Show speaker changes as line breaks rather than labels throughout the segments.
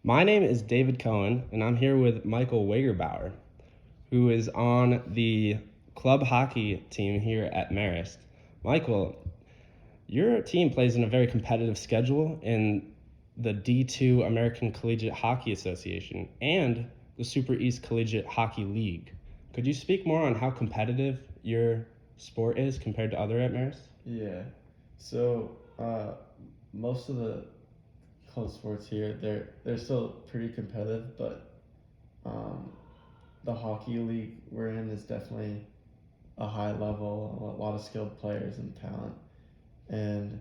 My name is David Cohen, and I'm here with Michael Wegerbauer, who is on the club hockey team here at Marist. Michael, your team plays in a very competitive schedule in the D2 American Collegiate Hockey Association and the Super East Collegiate Hockey League. Could you speak more on how competitive your sport is compared to other at Marist?
Yeah. So most of the club sports here, they're still pretty competitive, but um, the hockey league we're in is definitely a high level, a lot of skilled players and talent. And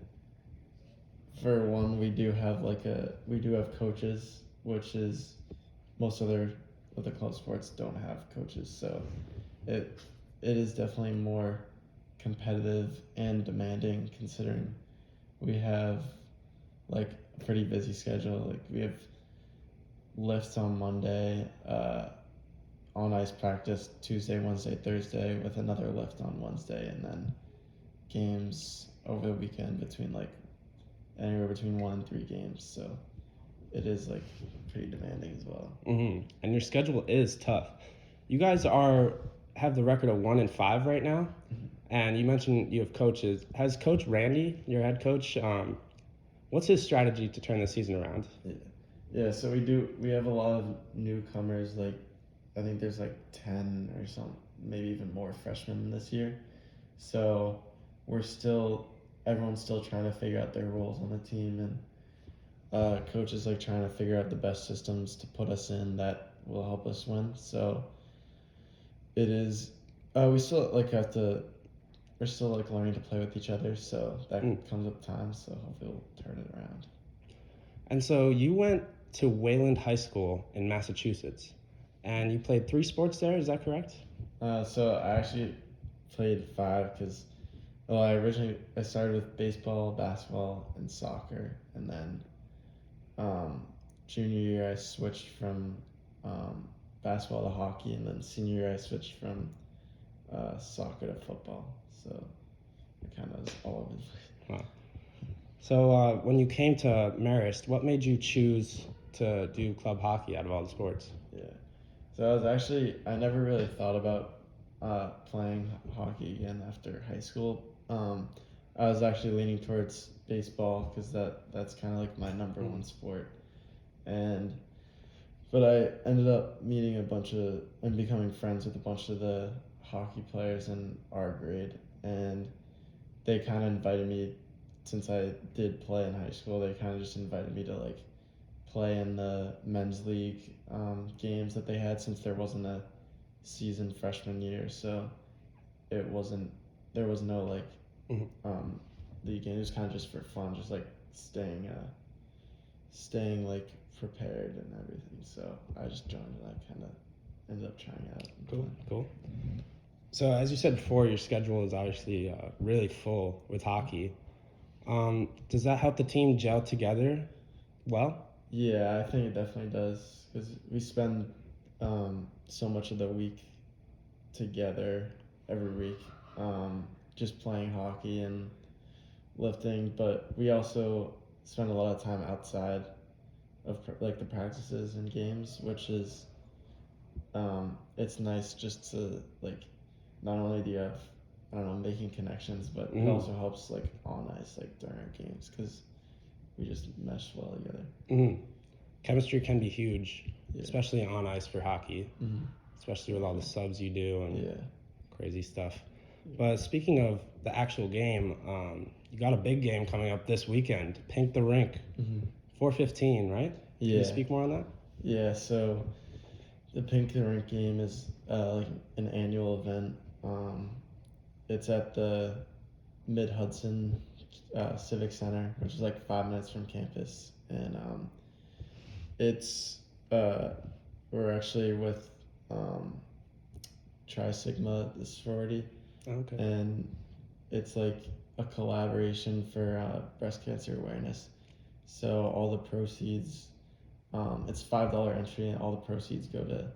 for one, we do have coaches, which is most other club sports don't have coaches. So it it is definitely more competitive and demanding considering we have like a pretty busy schedule. Like we have lifts on Monday, on ice practice Tuesday, Wednesday, Thursday, with another lift on Wednesday, and then games over the weekend between like anywhere between 1 and 3 games. So it is like pretty demanding as well.
And your schedule is tough. You guys have the record of 1-5 right now, and you mentioned you have coaches. Has Coach Randy, your head coach, what's his strategy to turn the season around?
Yeah. So we have a lot of newcomers. Like I think there's like 10 or some, maybe even more freshmen this year. So everyone's still trying to figure out their roles on the team, and coach is like trying to figure out the best systems to put us in that will help us win. So it is. We still like have to. We're still like learning to play with each other, so that comes with time. So hopefully we'll turn it around.
And so you went to Wayland High School in Massachusetts, and you played 3 sports there. Is that correct?
So I actually played 5 because I started with baseball, basketball, and soccer, and then junior year I switched from basketball to hockey, and then senior year I switched from soccer to football. So it kind of was all over the place.
Wow. So when you came to Marist, what made you choose to do club hockey out of all the sports?
Yeah. So I never really thought about playing hockey again after high school. I was actually leaning towards baseball because that's kind of like my number one sport, and but I ended up meeting and becoming friends with a bunch of the hockey players in our grade, and they kind of invited me, since I did play in high school. They kind of just invited me to like play in the men's league games that they had, since there wasn't a season freshman year, so it wasn't there was no like league game. It was kind of just for fun, just like staying like prepared and everything. So I just joined, and I kind of ended up trying out.
Cool. So as you said before, your schedule is obviously really full with hockey. Does that help the team gel together well?
Yeah, I think it definitely does because we spend so much of the week together every week, just playing hockey and lifting. But we also spend a lot of time outside of like the practices and games, which is it's nice just to like not only do you have I don't know making connections, but it also helps like on ice like during our games because we just mesh well together.
Chemistry can be huge, especially on ice for hockey,
Mm-hmm.
especially with all the subs you do and
Yeah.
crazy stuff. But speaking of the actual game, you got a big game coming up this weekend. Pink the Rink, 4:15, right? Can you speak more on that?
Yeah, so the Pink the Rink game is like an annual event. It's at the Mid Hudson Civic Center, which is like 5 minutes from campus, and it's we're actually with Tri Sigma, the sorority,
Okay.
and it's like a collaboration for breast cancer awareness. So all the proceeds, it's $5 entry, and all the proceeds go to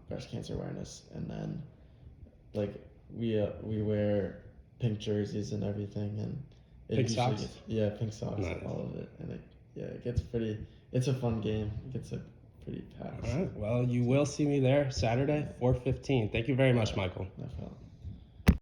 breast cancer awareness. And then like we wear pink jerseys and everything, and
Pink socks?
pink socks,
Nice.
all of it, and yeah, it gets pretty. It's a fun game. It gets pretty packed.
All right. Well, you will see me there Saturday, 4:15. Thank you very much, Michael.
No problem.